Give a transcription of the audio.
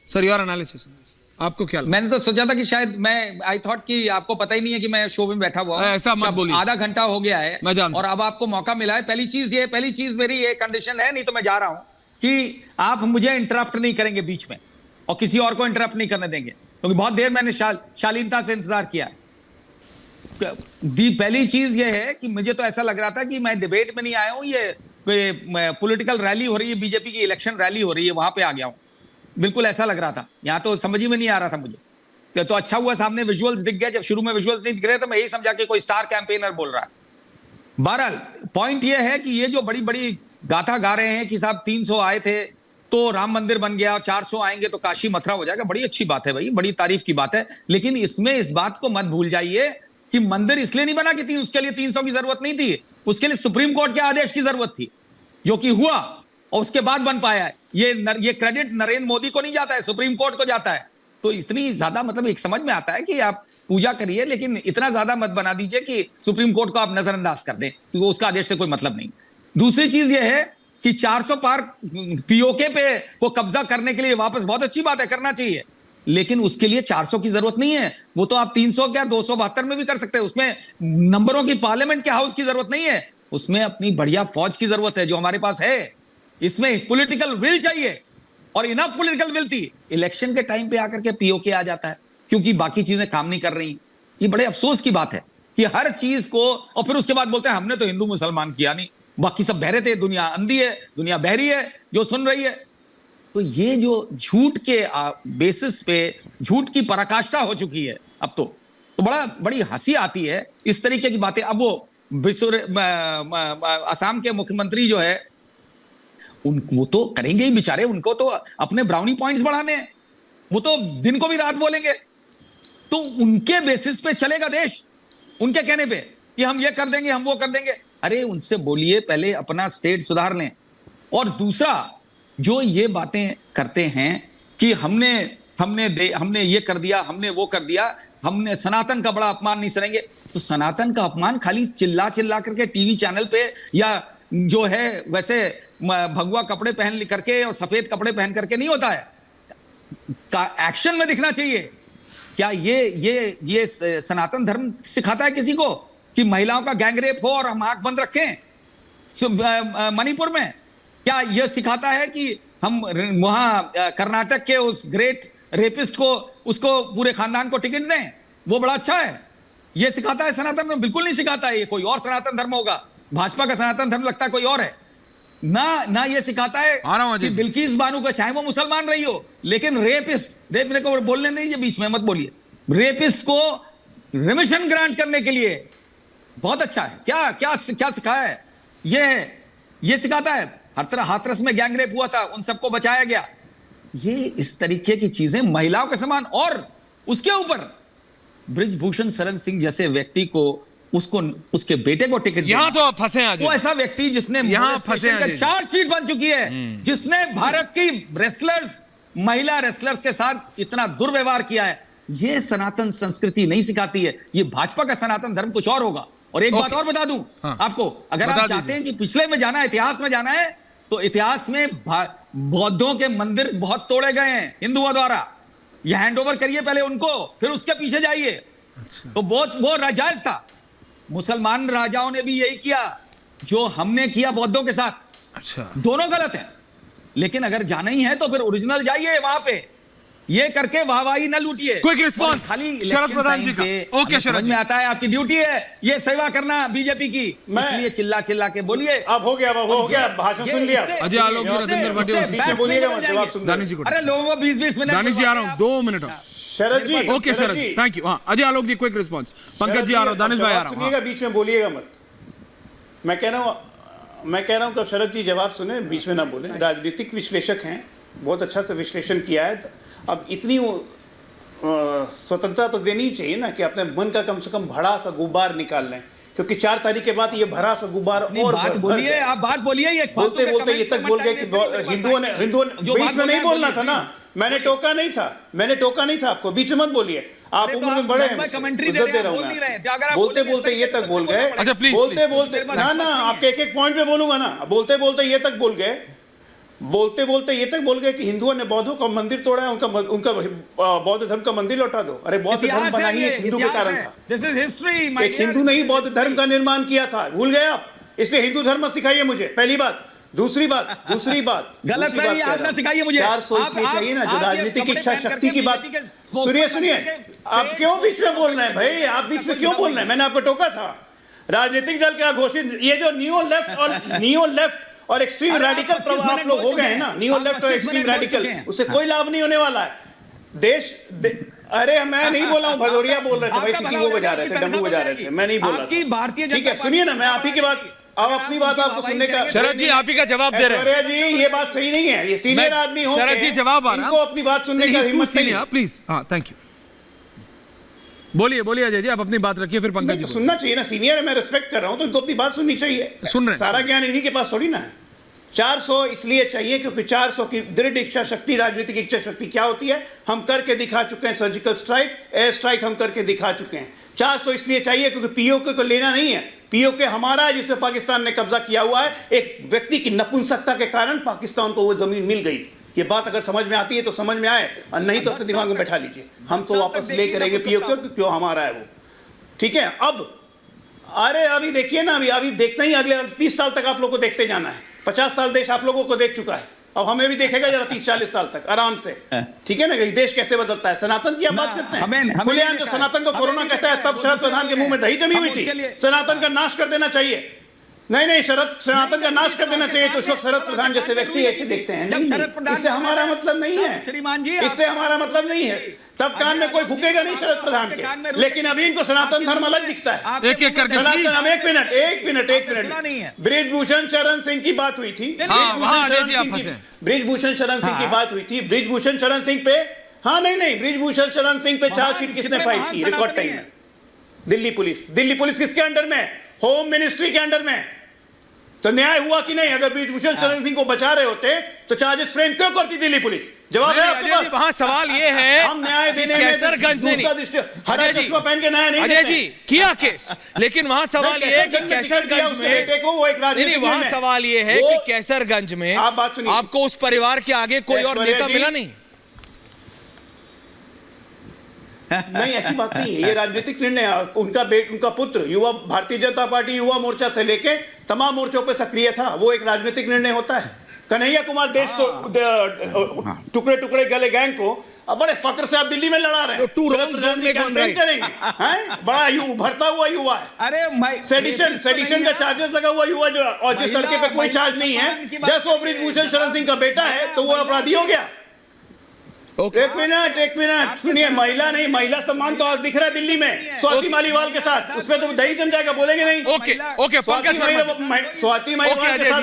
Sir your analysis, आपको क्या लगता मैंने तो सोचा था कि शायद मैं आई थॉट कि आपको पता ही नहीं है कि मैं शो में बैठा हुआ हूं। ऐसा मत बोलिए। आधा घंटा हो गया है मैं जानता और अब आपको मौका मिला है। पहली चीज मेरी ये कंडीशन है, नहीं तो मैं जा रहा हूं, कि आप मुझे इंटरप्ट नहीं करेंगे बीच में और किसी और को इंटरप्ट नहीं करने देंगे, क्योंकि बहुत देर मैंने शालीनता से इंतजार किया है। पहली चीज ये है कि मुझे तो ऐसा लग रहा था कि मैं डिबेट में नहीं आया हूं, ये पॉलिटिकल रैली हो रही है, बीजेपी की इलेक्शन रैली हो रही है, वहां पे आ गया हूं। बिल्कुल ऐसा लग रहा था, यहां तो समझ ही में नहीं आ रहा था मुझे। तो अच्छा हुआ सामने विजुअल्स दिख गया। जब शुरू में विजुअल्स नहीं दिख रहे तो मैं यही समझा कि कोई स्टार कैंपेनर बोल रहा है। बहरहाल पॉइंट ये है कि ये जो बड़ी बड़ी गाथा गा रहे हैं कि साहब 300 आए थे तो राम मंदिर बन गया, 400 आएंगे तो काशी मथुरा हो जाएगा, बड़ी अच्छी बात है भाई, बड़ी तारीफ की बात है। लेकिन इसमें इस बात को मत भूल जाइए कि मंदिर इसलिए नहीं बना कि उसके लिए 300 की जरूरत नहीं थी, उसके लिए सुप्रीम कोर्ट के आदेश की जरूरत थी, जो कि हुआ और उसके बाद बन पाया है। ये क्रेडिट नरेंद्र मोदी को नहीं जाता है, सुप्रीम कोर्ट को जाता है। तो इतनी ज्यादा मतलब एक समझ में आता है कि आप पूजा करिए, लेकिन इतना ज्यादा मत बना दीजिए कि सुप्रीम कोर्ट को आप नजरअंदाज कर दें, क्योंकि उसका आदेश से कोई मतलब नहीं। दूसरी चीज यह है कि 400 पार पीओके पे को कब्जा करने के लिए वापस, बहुत अच्छी बात है, करना चाहिए, लेकिन उसके लिए 400 की जरूरत नहीं है। वो तो आप 300 क्या 272 में भी कर सकते हैं। उसमें नंबरों की पार्लियामेंट के हाउस की जरूरत नहीं है, उसमें अपनी बढ़िया फौज की जरूरत है, जो हमारे पास है। इसमें पॉलिटिकल विल चाहिए और इनफ पॉलिटिकल विल थी। इलेक्शन के टाइम पे आकर के पीओके आ जाता है क्योंकि बाकी चीजें काम नहीं कर रही। ये बड़े अफसोस की बात है कि हर चीज को, और फिर उसके बाद बोलते हैं हमने तो हिंदू मुसलमान किया नहीं, बाकी सब बहरे थे, दुनिया अंधी है, दुनिया बहरी है जो सुन रही है। तो ये जो झूठ के बेसिस पे झूठ की पराकाष्ठा हो चुकी है अब तो बड़ी हंसी आती है इस तरीके की बातें। अब वो असम के मुख्यमंत्री जो है वो तो करेंगे ही बेचारे, उनको तो अपने ब्राउनी पॉइंट्स बढ़ाने हैं, वो तो दिन को भी रात बोलेंगे। तो उनके बेसिस पे चलेगा देश, उनके कहने पे कि हम ये कर देंगे, हम वो कर देंगे। अरे उनसे बोलिए पहले अपना स्टेट सुधार लें। और दूसरा, जो ये बातें करते हैं कि हमने ये कर दिया, हमने वो कर दिया, हमने सनातन का बड़ा अपमान नहीं सहेंगे। तो सनातन का अपमान खाली चिल्ला चिल्ला करके टीवी चैनल पे या जो है वैसे भगवा कपड़े पहन करके और सफेद कपड़े पहन करके नहीं होता है, का एक्शन में दिखना चाहिए। क्या ये सनातन धर्म सिखाता है किसी को कि महिलाओं का गैंगरेप हो और हम आंख बंद रखें? मणिपुर में क्या यह सिखाता है कि हम वहां कर्नाटक के उस ग्रेट रेपिस्ट को, उसको पूरे खानदान को टिकट दें? वो बड़ा अच्छा है, यह सिखाता है सनातन धर्म? बिल्कुल नहीं सिखाता है। ये कोई और सनातन धर्म होगा, भाजपा का सनातन धर्म लगता है कोई और है ना। ये सिखाता है कि बिल्किस बानो का, चाहे वो मुसलमान रही हो, लेकिन रेप मेरे को बोलने नहीं, ये बीच में मत बोलिए। रेपिस्ट को रिमिशन ग्रांट करने के लिए बहुत अच्छा है। क्या सिखाया है? ये सिखाता है हर तरह। हाथरस में गैंगरेप हुआ था, उन सबको बचाया गया। ये इस तरीके की चीजें महिलाओं के समान। और उसके ऊपर बृजभूषण शरण सिंह जैसे व्यक्ति को, उसको उसके बेटे को टिकट यहां तो आप फंसे हैं। तो ऐसा व्यक्ति जिसने चार्जशीट बन चुकी है, जिसने भारत की महिला रेसलर्स के साथ इतना दुर्व्यवहार किया है, ये सनातन संस्कृति नहीं सिखाती है। ये भाजपा का सनातन धर्म कुछ और होगा। और एक बात और बता दूं आपको, अगर आप चाहते हैं कि पिछले में जाना है, इतिहास में जाना है, तो इतिहास में बौद्धों के मंदिर बहुत तोड़े गए हैं हिंदुओं द्वारा। ये हैंडओवर करिए पहले उनको, फिर उसके पीछे जाइए। तो वो जायज था। मुसलमान राजाओं ने भी यही किया जो हमने किया बौद्धों के साथ। अच्छा, दोनों गलत है। लेकिन अगर जाना ही है तो फिर ओरिजिनल जाइए वहां पे, ये करके वाहवाही न लूटिए। क्विक रिस्पांस खाली इलेक्शन टाइम पे ओके, समझ में आता है आपकी ड्यूटी है ये सेवा करना बीजेपी की, इसलिए चिल्ला चिल्ला के बोलिए। अब हो गया भाषण सुन लिया। अजय आलोक जी, रविंद्र भाटिया, अरे लोगों को 20-20 मिनट। दानिश जी आ रहा हूं, 2 minute. Sharad ji, okay Sharad ji, thank you. हाँ, अजय आलोक जी क्विक रिस्पांस। पंकज जी आ रहा हूं, दानिश भाई आ रहा हूं। सुनिएगा, बीच में बोलिएगा मत। मैं कह रहा हूं तो शरद जी जवाब सुने, बीच में ना बोले। राजनीतिक विश्लेषक हैं, बहुत अच्छा से विश्लेषण किया है। अब इतनी स्वतंत्रता तो देनी चाहिए ना कि अपने मन का कम से कम भरा सा गुब्बार निकाल लें, क्योंकि 4 तारीख के बाद ये भरा सा गुब्बार और बात बोलिए, आप बात बोलिए। ये बोलते ये तक बोल गए कि हिंदुओं ने बीच में नहीं बोलना था ना। मैंने टोका नहीं था आपको, बीच में मत बोलिए। आप उम्र में बड़े हैं, कमेंट्री दे रहे हैं, बोलते ये तक बोल गए। बोलते ना, आपके एक पॉइंट पे बोलूंगा ना। बोलते ये तक बोल गए बोलते बोलते ये तक बोल गए कि हिंदुओं ने बौद्धों का मंदिर तोड़ा है, उनका बौद्ध धर्म का मंदिर लौटा दो। अरे बौद्ध धर्म बना ही एक हिंदू के कारण था। This is history. एक हिंदू ने ही बौद्ध धर्म का निर्माण किया था, भूल गए आप? इसलिए हिंदू धर्म मत सिखाइए मुझे, पहली बात। दूसरी बात गलत है, आप ना सिखाइए मुझे। 400 इसलिए चाहिए ना, जो राजनीतिक इच्छा शक्ति की बात। सुनिए, आप क्यों बीच में बोल रहे हैं भाई? आप बीच में क्यों बोल रहे हैं? मैंने आपको टोका था। राजनीतिक दल क्या घोषित, ये जो नियो लेफ्ट और एक्सट्रीम रेडिकल प्रभाव आप लोग हो गए हैं ना, नियो लेफ्ट और एक्सट्रीम रेडिकल, उससे कोई लाभ नहीं होने वाला है। अरे मैं नहीं बोला हूं, भदौरिया बोल रहे थे भाई, सिटी वो बजा रहे थे, डमरू बजा रहे थे, मैं नहीं बोल रहा था। भारतीय ठीक है, सुनिए ना, मैं आप ही की बात, अब अपनी बात आपको सुनने का। शरद जी आप ही का जवाब दे रहे हैं। ऐश्वर्या जी ये बात सही नहीं है, ये सीनियर आदमी हो, शरद जी जवाब आ रहा है, इनको अपनी बात सुनने का हिम्मत नहीं है। प्लीज। हाँ, थैंक यू। बोलिए अजय जी, आप अपनी बात रखिए, फिर पंकज जी। सुनना चाहिए ना, सीनियर है, मैं रिस्पेक्ट कर रहा हूं, तो इनको अपनी बात सुननी चाहिए। सुन रहे हैं। सारा ज्ञान इन्हीं के पास थोड़ी ना है। 400 इसलिए चाहिए क्योंकि 400 की दृढ़ इच्छा शक्ति, राजनीतिक इच्छा शक्ति क्या होती है हम करके दिखा चुके हैं। सर्जिकल स्ट्राइक, एयर स्ट्राइक हम करके दिखा चुके हैं। 400 इसलिए चाहिए क्योंकि पीओके को लेना नहीं है। पीओके हमारा है जिसपे पाकिस्तान ने कब्जा किया हुआ है। एक व्यक्ति की नपुंसकता के कारण पाकिस्तान को वो जमीन मिल गई। ये बात अगर समझ में आती है तो समझ में आए, और नहीं तो अपने दिमाग में बैठा लीजिए। हम तो वापस लेके रहेंगे पीओके, क्यों हमारा है वो। ठीक है, अब अरे अभी देखिए ना, अभी देखना ही, अगले 30 साल तक आप लोग को देखते जाना है। 50 साल देश आप लोगों को देख चुका है, अब हमें भी देखेगा जरा 30-40 साल तक आराम से। ठीक है ना, ये देश कैसे बदलता है। सनातन की आप बात करते हैं, खुलेआम जो सनातन को कोरोना कहता है, तब शरद प्रधान के मुंह में दही जमी हुई थी। सनातन का नाश कर देना चाहिए। नहीं, सनातन का नाश कर देना चाहिए। तो उस वक्त शरद प्रधान जैसे व्यक्ति ऐसे देखते हैं। इससे हमारा मतलब नहीं है, श्रीमान जी, इससे हमारा मतलब नहीं है। तब कान में कोई फूकेगा नहीं शरद प्रधान के, लेकिन अभी इनको सनातन धर्म अलग दिखता है। एक एक करके एक मिनट। बृजभूषण शरण सिंह की बात हुई थी, बृजभूषण शरण सिंह की बात हुई थी। बृजभूषण शरण सिंह पे, हाँ नहीं, बृजभूषण शरण सिंह पे चार्जशीट किसने फाइल की रिकॉर्ड टाइम में? दिल्ली पुलिस किसके अंडर में? होम मिनिस्ट्री के अंडर में। तो न्याय हुआ कि नहीं? अगर बृजभूषण शरण सिंह को बचा रहे होते तो चार्जेस फ्रेम क्यों करती दिल्ली पुलिस? जवाब है आपके पास? वहां सवाल ये है, हम न्याय देने में दूसरा दृष्टि, हरा चश्मा पहन के न्याय नहीं अजय जी किया केस, लेकिन वहां सवाल ये है कि कैसरगंज में, वो एक राजनीतिक, वहां सवाल ये है कि कैसरगंज में आप बात सुनिए, आपको उस परिवार के आगे कोई और नेता मिला नहीं। नहीं, ऐसी बात नहीं है, ये राजनीतिक निर्णय है। उनका पुत्र युवा भारतीय जनता पार्टी युवा मोर्चा से लेके तमाम मोर्चों पे सक्रिय था, वो एक राजनीतिक निर्णय होता है। कन्हैया कुमार देश को टुकड़े टुकड़े गले गैंग को अब बड़े फक्र से आप दिल्ली में लड़ा रहे हैं। करेंगे बड़ा उभरता हुआ युवा है। अरे सेडिशन का चार्जेस लगा हुआ युवा, जो और जिस लड़के पे कोई चार्ज नहीं है, जैसे वो बृजभूषण शरण सिंह का बेटा है तो वो अपराधी हो गया। एक मिनट सुनिए, महिला नहीं, महिला सम्मान तो आज दिख रहा है दिल्ली में स्वाति मालीवाल के साथ, उसमें तो दही जम जाएगा, बोलेंगे नहीं? ओके, पंकज स्वाति मालीवाल के साथ